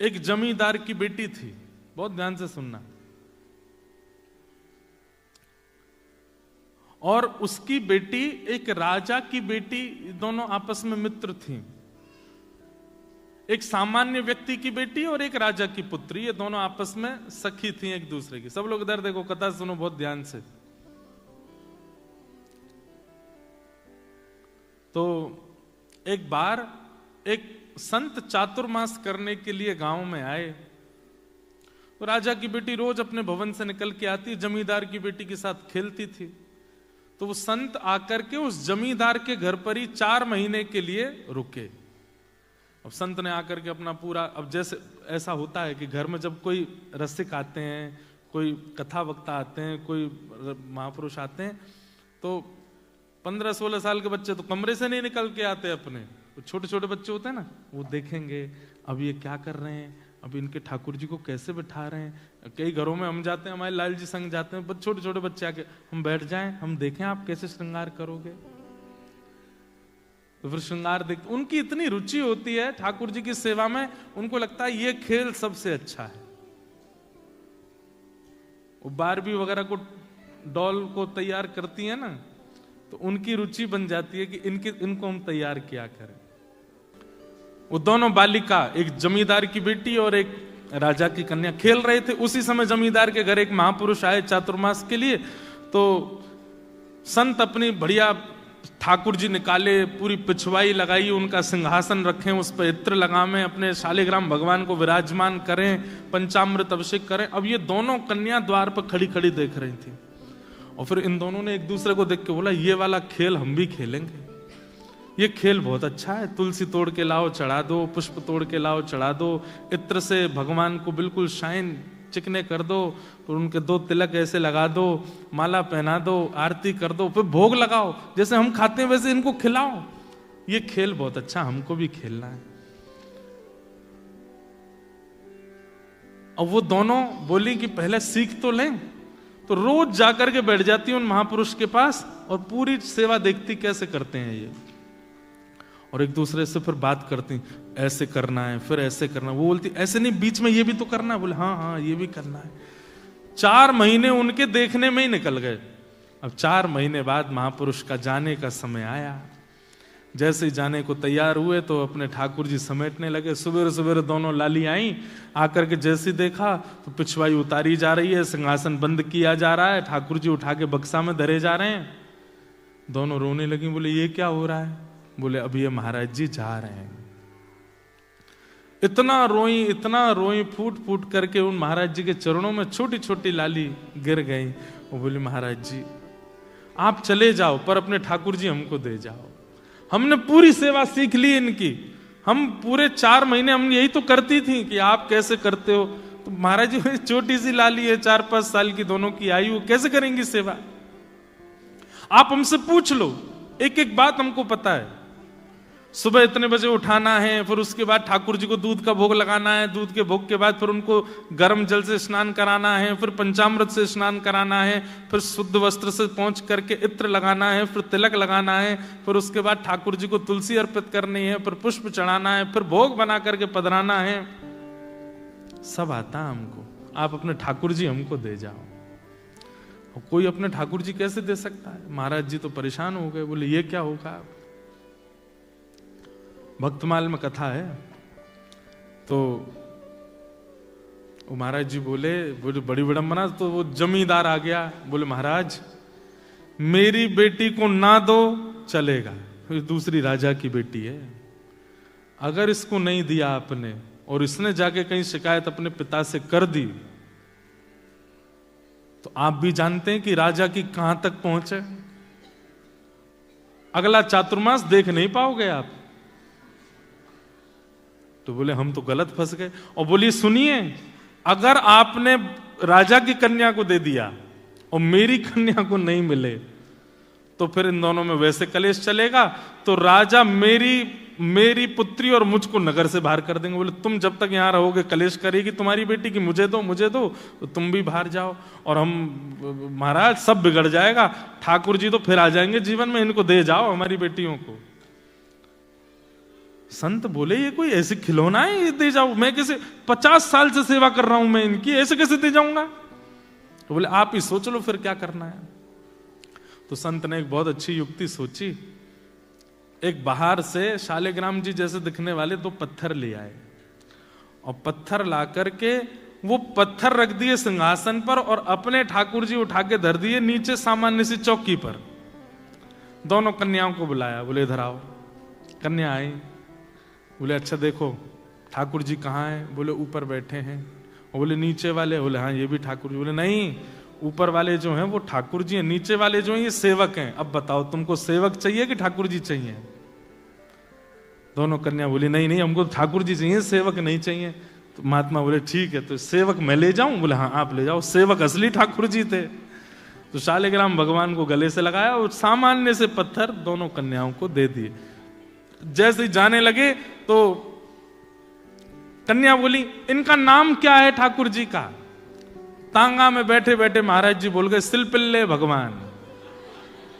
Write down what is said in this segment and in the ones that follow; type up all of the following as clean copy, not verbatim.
एक जमींदार की बेटी थी, बहुत ध्यान से सुनना, और उसकी बेटी एक राजा की बेटी, दोनों आपस में मित्र थी। एक सामान्य व्यक्ति की बेटी और एक राजा की पुत्री, ये दोनों आपस में सखी थी एक दूसरे की। सब लोग इधर देखो, कथा सुनो बहुत ध्यान से। तो एक बार एक संत चातुर्मास करने के लिए गांव में आए। तो राजा की बेटी रोज अपने भवन से निकल के आती, जमींदार की बेटी के साथ खेलती थी। तो वो संत आकर के उस जमींदार के घर पर ही 4 महीने के लिए रुके। अब संत ने आकर के अपना पूरा, अब जैसे ऐसा होता है कि घर में जब कोई रसिक आते हैं, कोई कथा वक्ता आते हैं, कोई महापुरुष आते हैं, तो 15-16 साल के बच्चे तो कमरे से नहीं निकल के आते अपने। छोटे छोटे बच्चे होते हैं ना, वो देखेंगे अब ये क्या कर रहे हैं, अब इनके ठाकुर जी को कैसे बैठा रहे हैं। कई घरों में हम जाते हैं, हमारे लाल जी संग जाते हैं, छोटे छोटे बच्चे आके हम बैठ जाएं, हम देखें आप कैसे श्रृंगार करोगे। तो फिर श्रृंगार देख, उनकी इतनी रुचि होती है ठाकुर जी की सेवा में, उनको लगता है ये खेल सबसे अच्छा है। वो बारबी वगैरह को, डॉल को तैयार करती है ना, तो उनकी रुचि बन जाती है कि इनको हम तैयार किया करें। वो दोनों बालिका, एक जमींदार की बेटी और एक राजा की कन्या, खेल रहे थे। उसी समय जमींदार के घर एक महापुरुष आए चातुर्मास के लिए। तो संत अपनी बढ़िया ठाकुर जी निकाले, पूरी पिछवाई लगाई, उनका सिंहासन रखें, उस पर इत्र लगावें, अपने शालिग्राम भगवान को विराजमान करें, पंचामृत अभिषेक करें। अब ये दोनों कन्या द्वार पर खड़ी खड़ी देख रही थी। और फिर इन दोनों ने एक दूसरे को देख के बोला, ये वाला खेल हम भी खेलेंगे, ये खेल बहुत अच्छा है। तुलसी तोड़ के लाओ चढ़ा दो, पुष्प तोड़ के लाओ चढ़ा दो, इत्र से भगवान को बिल्कुल शाइन चिकने कर दो, और उनके 2 तिलक ऐसे लगा दो, माला पहना दो, आरती कर दो, फिर भोग लगाओ, जैसे हम खाते हैं वैसे इनको खिलाओ। ये खेल बहुत अच्छा, हमको भी खेलना है। अब वो दोनों बोली कि पहले सीख तो लें। तो रोज जाकर के बैठ जाती उन महापुरुष के पास और पूरी सेवा देखती कैसे करते हैं ये, और एक दूसरे से फिर बात करती, ऐसे करना है, फिर ऐसे करना है। वो बोलती ऐसे नहीं, बीच में ये भी तो करना है। बोले हाँ हाँ ये भी करना है। 4 महीने उनके देखने में ही निकल गए। अब 4 महीने बाद महापुरुष का जाने का समय आया। जैसे ही जाने को तैयार हुए तो अपने ठाकुर जी समेटने लगे। सवेरे सवेरे दोनों लाली आई, आकर के जैसे देखा तो पिछवाई उतारी जा रही है, सिंहासन बंद किया जा रहा है, ठाकुर जी उठा के बक्सा में धरे जा रहे हैं। दोनों रोने लगी। बोले ये क्या हो रहा है? बोले अब ये महाराज जी जा रहे हैं। इतना रोई, फूट फूट करके उन महाराज जी के चरणों में छोटी छोटी लाली गिर गई। वो बोली महाराज जी आप चले जाओ, पर अपने ठाकुर जी हमको दे जाओ। हमने पूरी सेवा सीख ली इनकी, हम पूरे 4 महीने हम यही तो करती थी कि आप कैसे करते हो। तो महाराज जी छोटी सी लाली है, 4-5 साल की दोनों की आयु, कैसे करेंगी सेवा? आप हमसे पूछ लो, एक एक बात हमको पता है। सुबह इतने बजे उठाना है, फिर उसके बाद ठाकुर जी को दूध का भोग लगाना है, दूध के भोग के बाद फिर उनको गर्म जल से स्नान कराना है, फिर पंचामृत से स्नान कराना है, फिर शुद्ध वस्त्र से पहुंच करके इत्र लगाना है, फिर तिलक लगाना है, फिर उसके बाद ठाकुर जी को तुलसी अर्पित करनी है, फिर पुष्प चढ़ाना है, फिर भोग बना करके पधराना है। सब आता है हमको, आप अपने ठाकुर जी हमको दे जाओ। कोई अपने ठाकुर जी कैसे दे सकता है? महाराज जी तो परेशान हो गए। बोले ये क्या होगा? भक्तमाल में कथा है। तो वो महाराज जी बोले बड़ी विडंबना। तो वो जमींदार आ गया। बोले महाराज मेरी बेटी को ना दो चलेगा, दूसरी राजा की बेटी है, अगर इसको नहीं दिया आपने और इसने जाके कहीं शिकायत अपने पिता से कर दी तो आप भी जानते हैं कि राजा की कहां तक पहुंचे। अगला चातुर्मास देख नहीं पाओगे आप। तो बोले हम तो गलत फंस गए। और बोली सुनिए, अगर आपने राजा की कन्या को दे दिया और मेरी कन्या को नहीं मिले तो फिर इन दोनों में वैसे कलेश चलेगा, तो राजा मेरी पुत्री और मुझको नगर से बाहर कर देंगे। बोले तुम जब तक यहां रहोगे कलेश करेगी तुम्हारी बेटी की, मुझे दो तो तुम भी बाहर जाओ और हम महाराज सब बिगड़ जाएगा। ठाकुर जी तो फिर आ जाएंगे जीवन में, इनको दे जाओ हमारी बेटियों को। संत बोले ये कोई ऐसे खिलौना है, ये दे जाओ, मैं कैसे 50 साल से सेवा कर रहा हूं मैं इनकी, ऐसे कैसे दे जाऊंगा? तो बोले आप ही सोच लो फिर क्या करना है। तो संत ने एक बहुत अच्छी युक्ति सोची। एक बाहर से शालिग्राम जी जैसे दिखने वाले 2 पत्थर ले आए और पत्थर ला करके वो पत्थर रख दिए सिंहासन पर और अपने ठाकुर जी उठा के धर दिए नीचे सामान्य सी चौकी पर। दोनों कन्याओं को बुलाया, बोले इधर आओ। कन्या आई, बोले अच्छा देखो ठाकुर जी कहाँ हैं? बोले ऊपर बैठे हैं। और बोले नीचे वाले? बोले हाँ ये भी ठाकुर जी। बोले नहीं, ऊपर वाले जो हैं वो ठाकुर जी हैं, नीचे वाले जो हैं ये सेवक हैं। अब बताओ तुमको सेवक चाहिए कि ठाकुर जी चाहिए? दोनों कन्या बोली नहीं नहीं हमको ठाकुर जी चाहिए, सेवक नहीं चाहिए। तो महात्मा बोले ठीक है, तो सेवक मैं ले जाऊं? बोले हाँ आप ले जाओ। सेवक असली ठाकुर जी थे। तो शालिग्राम भगवान को गले से लगाया और सामान्य से पत्थर दोनों कन्याओं को दे दिए। जैसे ही जाने लगे तो कन्या बोली इनका नाम क्या है ठाकुर जी का? तांगा में बैठे बैठे महाराज जी बोल गए सिलपिल्ले भगवान।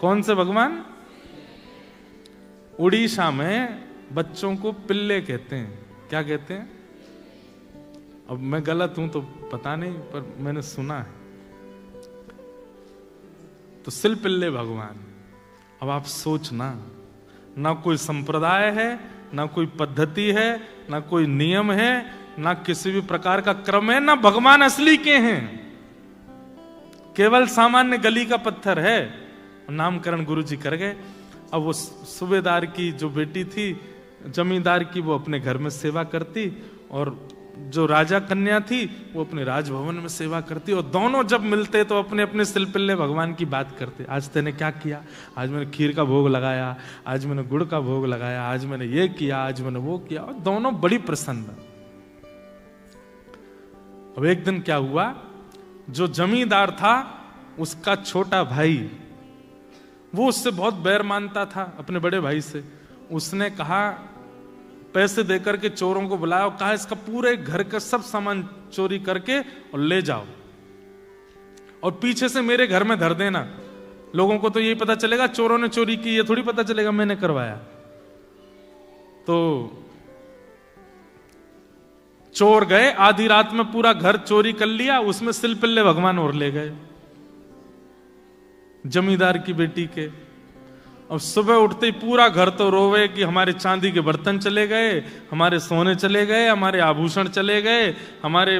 कौन से भगवान? उड़ीसा में बच्चों को पिल्ले कहते हैं। क्या कहते हैं? अब मैं गलत हूं तो पता नहीं, पर मैंने सुना है। तो सिलपिल्ले भगवान। अब आप सोचना, ना कोई संप्रदाय है, ना कोई पद्धति है, ना कोई नियम है, ना किसी भी प्रकार का क्रम है, ना भगवान असली के हैं, केवल सामान्य गली का पत्थर है। नामकरण गुरु जी कर गए। अब वो सूबेदार की जो बेटी थी जमींदार की, वो अपने घर में सेवा करती और जो राजा कन्या थी वो अपने राजभवन में सेवा करती। और दोनों जब मिलते तो अपने अपने सिलपिल्ले भगवान की बात करते। आज तेने क्या किया? आज मैंने खीर का भोग लगाया, आज मैंने गुड़ का भोग लगाया, आज मैंने ये किया, आज मैंने वो किया। और दोनों बड़ी प्रसन्न। अब एक दिन क्या हुआ, जो जमींदार था उसका छोटा भाई, वो उससे बहुत बैर मानता था अपने बड़े भाई से। उसने कहा, पैसे देकर के चोरों को बुलाया और कहा इसका पूरे घर का सब सामान चोरी करके और ले जाओ और पीछे से मेरे घर में धर देना। लोगों को तो यही पता चलेगा चोरों ने चोरी की, ये थोड़ी पता चलेगा मैंने करवाया। तो चोर गए, आधी रात में पूरा घर चोरी कर लिया, उसमें सिलपिल्ले भगवान और ले गए जमींदार की बेटी के। अब सुबह उठते ही पूरा घर तो रोवे कि हमारे चांदी के बर्तन चले गए, हमारे सोने चले गए, हमारे आभूषण चले गए, हमारे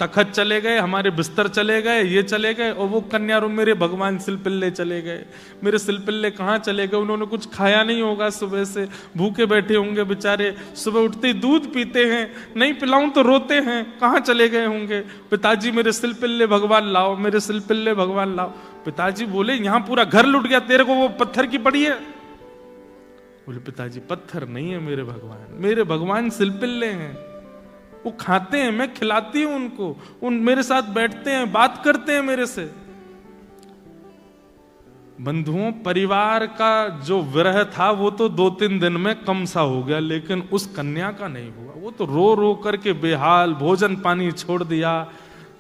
तखत चले गए, हमारे बिस्तर चले गए, ये चले गए। और वो कन्या रो मेरे भगवान सिलपिल्ले चले गए। मेरे सिलपिल्ले कहाँ चले गए? उन्होंने कुछ खाया नहीं होगा, सुबह से भूखे बैठे होंगे बेचारे। सुबह उठते ही दूध पीते हैं, नहीं पिलाऊं तो रोते हैं, कहाँ चले गए होंगे? पिताजी मेरे सिलपिल्ले भगवान लाओ, मेरे सिलपिल्ले भगवान लाओ। पिताजी बोले यहां पूरा घर लुट गया, तेरे को वो पत्थर की पड़ी है? बोले पिताजी पत्थर नहीं है मेरे भगवान, मेरे भगवान सिलपिल्ले हैं। वो खाते हैं, मैं खिलाती हूं उनको, उन मेरे साथ बैठते हैं, बात करते हैं मेरे से। बंधुओं, परिवार का जो विरह था वो तो 2-3 दिन में कम सा हो गया, लेकिन उस कन्या का नहीं हुआ। वो तो रो रो करके बेहाल, भोजन पानी छोड़ दिया,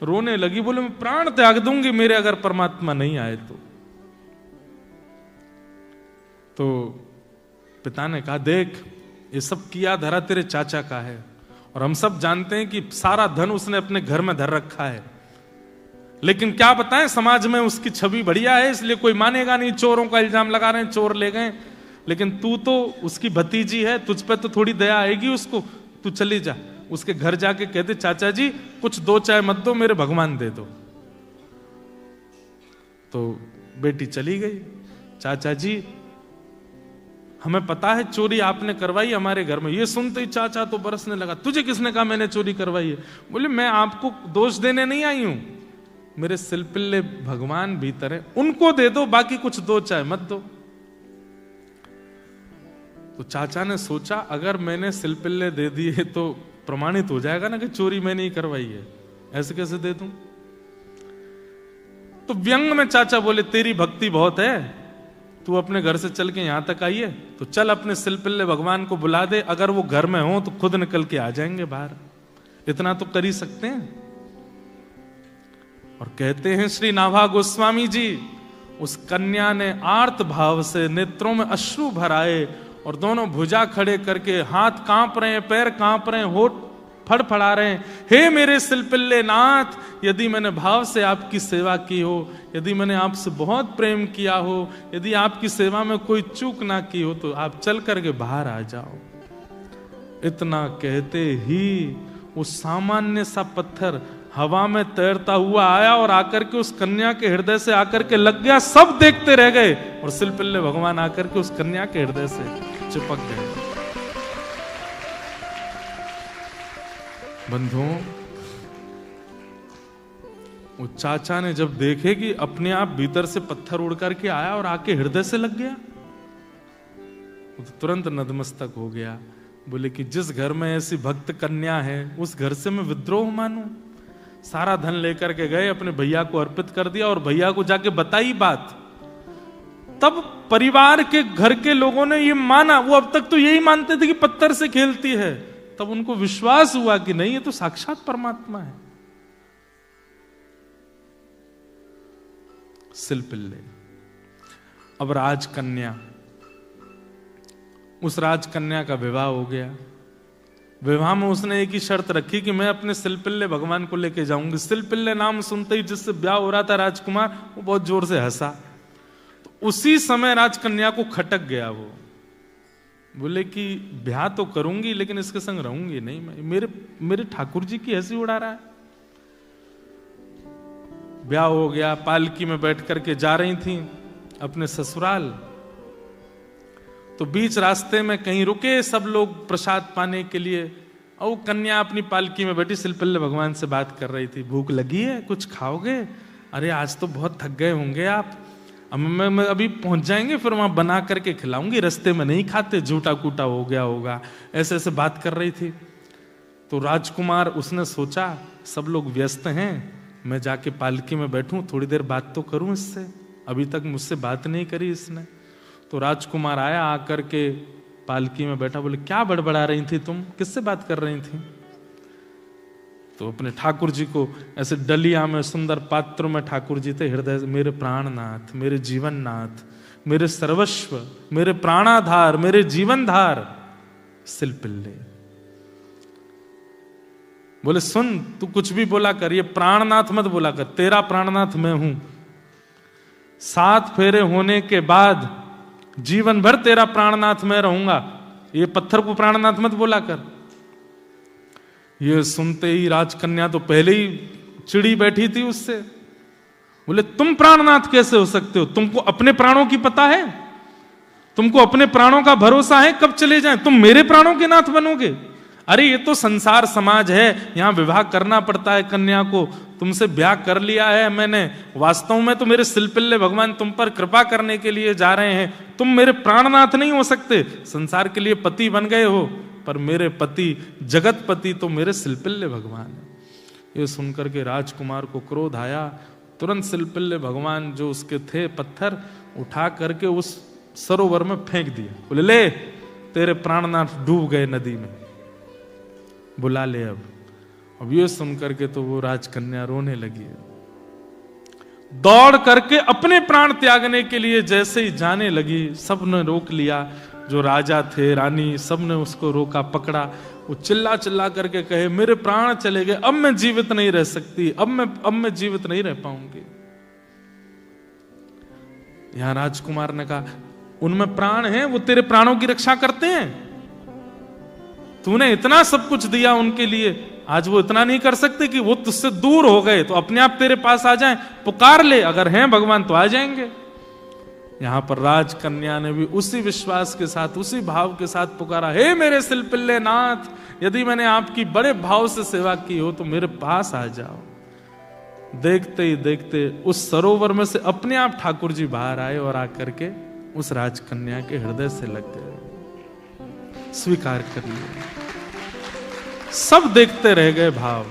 रोने लगी। बोले मैं प्राण त्याग दूंगी मेरे अगर परमात्मा नहीं आए तो पिता ने कहा देख ये सब किया धरा तेरे चाचा का है और हम सब जानते हैं कि सारा धन उसने अपने घर में धर रखा है, लेकिन क्या बताएं समाज में उसकी छवि बढ़िया है इसलिए कोई मानेगा नहीं। चोरों का इल्जाम लगा रहे हैं, चोर ले गए, लेकिन तू तो उसकी भतीजी है, तुझ पे तो थोड़ी दया आएगी उसको। तू चली जा, उसके घर जाके कहते चाचा जी कुछ 2 चाय मत दो, मेरे भगवान दे दो। तो बेटी चली गई, चाचा जी हमें पता है चोरी आपने करवाई हमारे घर में। ये सुनते ही चाचा तो बरसने लगा, तुझे किसने कहा मैंने चोरी करवाई है? बोले मैं आपको दोष देने नहीं आई हूं, मेरे सिलपिल्ले भगवान भीतर है, उनको दे दो, बाकी कुछ 2 चाय मत दो। तो चाचा ने सोचा अगर मैंने सिलपिल्ले दे दिए तो प्रमाणित हो जाएगा ना कि चोरी मैंने ही करवाई है, ऐसे कैसे दे दूं? तो व्यंग में चाचा बोले तेरी भक्ति बहुत है, तू अपने घर से चल के यहां तक आई है तो चल अपने सिलपिल्ले भगवान को बुला दे, अगर वो घर में हो तो खुद निकल के आ जाएंगे बाहर, इतना तो कर ही सकते हैं। और कहते हैं श्री नाभा गोस्वामी जी, उस कन्या ने आर्त भाव से नेत्रों में अश्रु भराए और दोनों भुजा खड़े करके हाथ कांप रहे हैं, पैर कांप रहे हैं, होठ फड़फड़ा रहे हैं। हे मेरे सिलपिल्ले नाथ, यदि मैंने भाव से आपकी सेवा की हो, यदि मैंने आपसे बहुत प्रेम किया हो, यदि आपकी सेवा में कोई चूक ना की हो, तो आप चल करके बाहर आ जाओ। इतना कहते ही वो सामान्य सा पत्थर हवा में तैरता हुआ आया और आकर के उस कन्या के हृदय से आकर के लग गया। सब देखते रह गए और सिलपिल्ले भगवान आकर के उस कन्या के हृदय से चिपक गए। बंधुओं, वो चाचा ने जब देखे कि अपने आप भीतर से पत्थर उड़ करके आया और आके हृदय से लग गया, वो तो तुरंत नतमस्तक हो गया। बोले कि जिस घर में ऐसी भक्त कन्या है उस घर से मैं विद्रोह मानूं। सारा धन लेकर के गए, अपने भैया को अर्पित कर दिया और भैया को जाके बताई बात। तब परिवार के घर के लोगों ने ये माना, वो अब तक तो यही मानते थे कि पत्थर से खेलती है, तब उनको विश्वास हुआ कि नहीं, ये तो साक्षात परमात्मा है। सिलपिल्ले। अब राजकन्या, उस राजकन्या का विवाह हो गया। विवाह में उसने एक ही शर्त रखी कि मैं अपने सिलपिल्ले भगवान को लेके जाऊंगी। सिलपिल्ले नाम सुनते ही जिससे ब्याह हो रहा था राजकुमार, वो बहुत जोर से हंसा। तो उसी समय राजकन्या को खटक गया। वो बोले कि ब्याह तो करूंगी लेकिन इसके संग रहूंगी नहीं मैं, मेरे ठाकुर जी की हंसी उड़ा रहा है। ब्याह हो गया, पालकी में बैठ करके जा रही थी अपने ससुराल। तो बीच रास्ते में कहीं रुके सब लोग प्रसाद पाने के लिए, और कन्या अपनी पालकी में बैठी सिलपिल्ले भगवान से बात कर रही थी। भूख लगी है, कुछ खाओगे? अरे आज तो बहुत थक गए होंगे आप, अब मैं अभी पहुंच जाएंगे, फिर वहां बना करके खिलाऊंगी, रास्ते में नहीं खाते, झूठा कूटा हो गया होगा। ऐसे ऐसे बात कर रही थी। तो राजकुमार, उसने सोचा सब लोग व्यस्त हैं, मैं जाके पालकी में बैठूं, थोड़ी देर बात तो करूं इससे, अभी तक मुझसे बात नहीं करी इसने। तो राजकुमार आया, आकर के पालकी में बैठा। बोले क्या बड़बड़ा रही थी तुम, किससे बात कर रही थी? तो अपने ठाकुर जी को ऐसे डलिया में, सुंदर पात्र में ठाकुर जी थे हृदय से, मेरे प्राणनाथ, मेरे जीवननाथ, मेरे सर्वस्व, मेरे प्राणाधार, मेरे जीवनधार सिलपिल्ले। बोले सुन, तू कुछ भी बोला कर, ये प्राणनाथ मत बोला कर, तेरा प्राणनाथ मैं हूं। 7 फेरे होने के बाद जीवन भर तेरा प्राणनाथ मैं रहूंगा, ये पत्थर को प्राणनाथ मत बोला कर। ये सुनते ही राजकन्या तो पहले ही चिड़ी बैठी थी उससे। बोले तुम प्राणनाथ कैसे हो सकते हो? तुमको अपने प्राणों की पता है? तुमको अपने प्राणों का भरोसा है? कब चले जाएं? तुम मेरे प्राणों के नाथ बनोगे? अरे ये तो संसार समाज है, यहां विवाह करना पड़ता है कन्या को, तुमसे ब्याह कर लिया है मैंने, वास्तव में तो मेरे सिलपिल्ले भगवान तुम पर कृपा करने के लिए जा रहे हैं, तुम मेरे प्राणनाथ नहीं हो सकते। संसार के लिए पति बन गए हो, पर मेरे पति, जगत पति तो मेरे सिलपिल्ले भगवान है। ये सुनकर के राजकुमार को क्रोध आया। तुरंत सिलपिल्ले भगवान जो उसके थे पत्थर उठा करके उस सरोवर में फेंक दिया। बोले ले, तेरे प्राणनाथ डूब गए नदी में, बुला ले अब ये सुनकर के तो वो राजकन्या रोने लगी। दौड़ करके अपने प्राण त्यागने के लिए जैसे ही जाने लगी, सबने रोक लिया। जो राजा थे, रानी, सबने उसको रोका, पकड़ा। वो चिल्ला चिल्ला करके कहे मेरे प्राण चले गए, अब मैं जीवित नहीं रह सकती, अब मैं जीवित नहीं रह पाऊंगी। यहां राजकुमार ने कहा उनमें प्राण हैं, वो तेरे प्राणों की रक्षा करते हैं, तूने इतना सब कुछ दिया उनके लिए, आज वो इतना नहीं कर सकते कि वो तुझसे दूर हो गए तो अपने आप तेरे पास आ जाएं? पुकार ले, अगर हैं भगवान तो आ जाएंगे। यहां पर राजकन्या ने भी उसी विश्वास के साथ, उसी भाव के साथ पुकारा, हे मेरे सिलपिल्ले नाथ, यदि मैंने आपकी बड़े भाव से सेवा की हो तो मेरे पास आ जाओ। देखते ही देखते उस सरोवर में से अपने आप ठाकुर जी बाहर आए और आकर के उस राजकन्या के हृदय से लग गए, स्वीकार कर लिया। सब देखते रह गए भाव।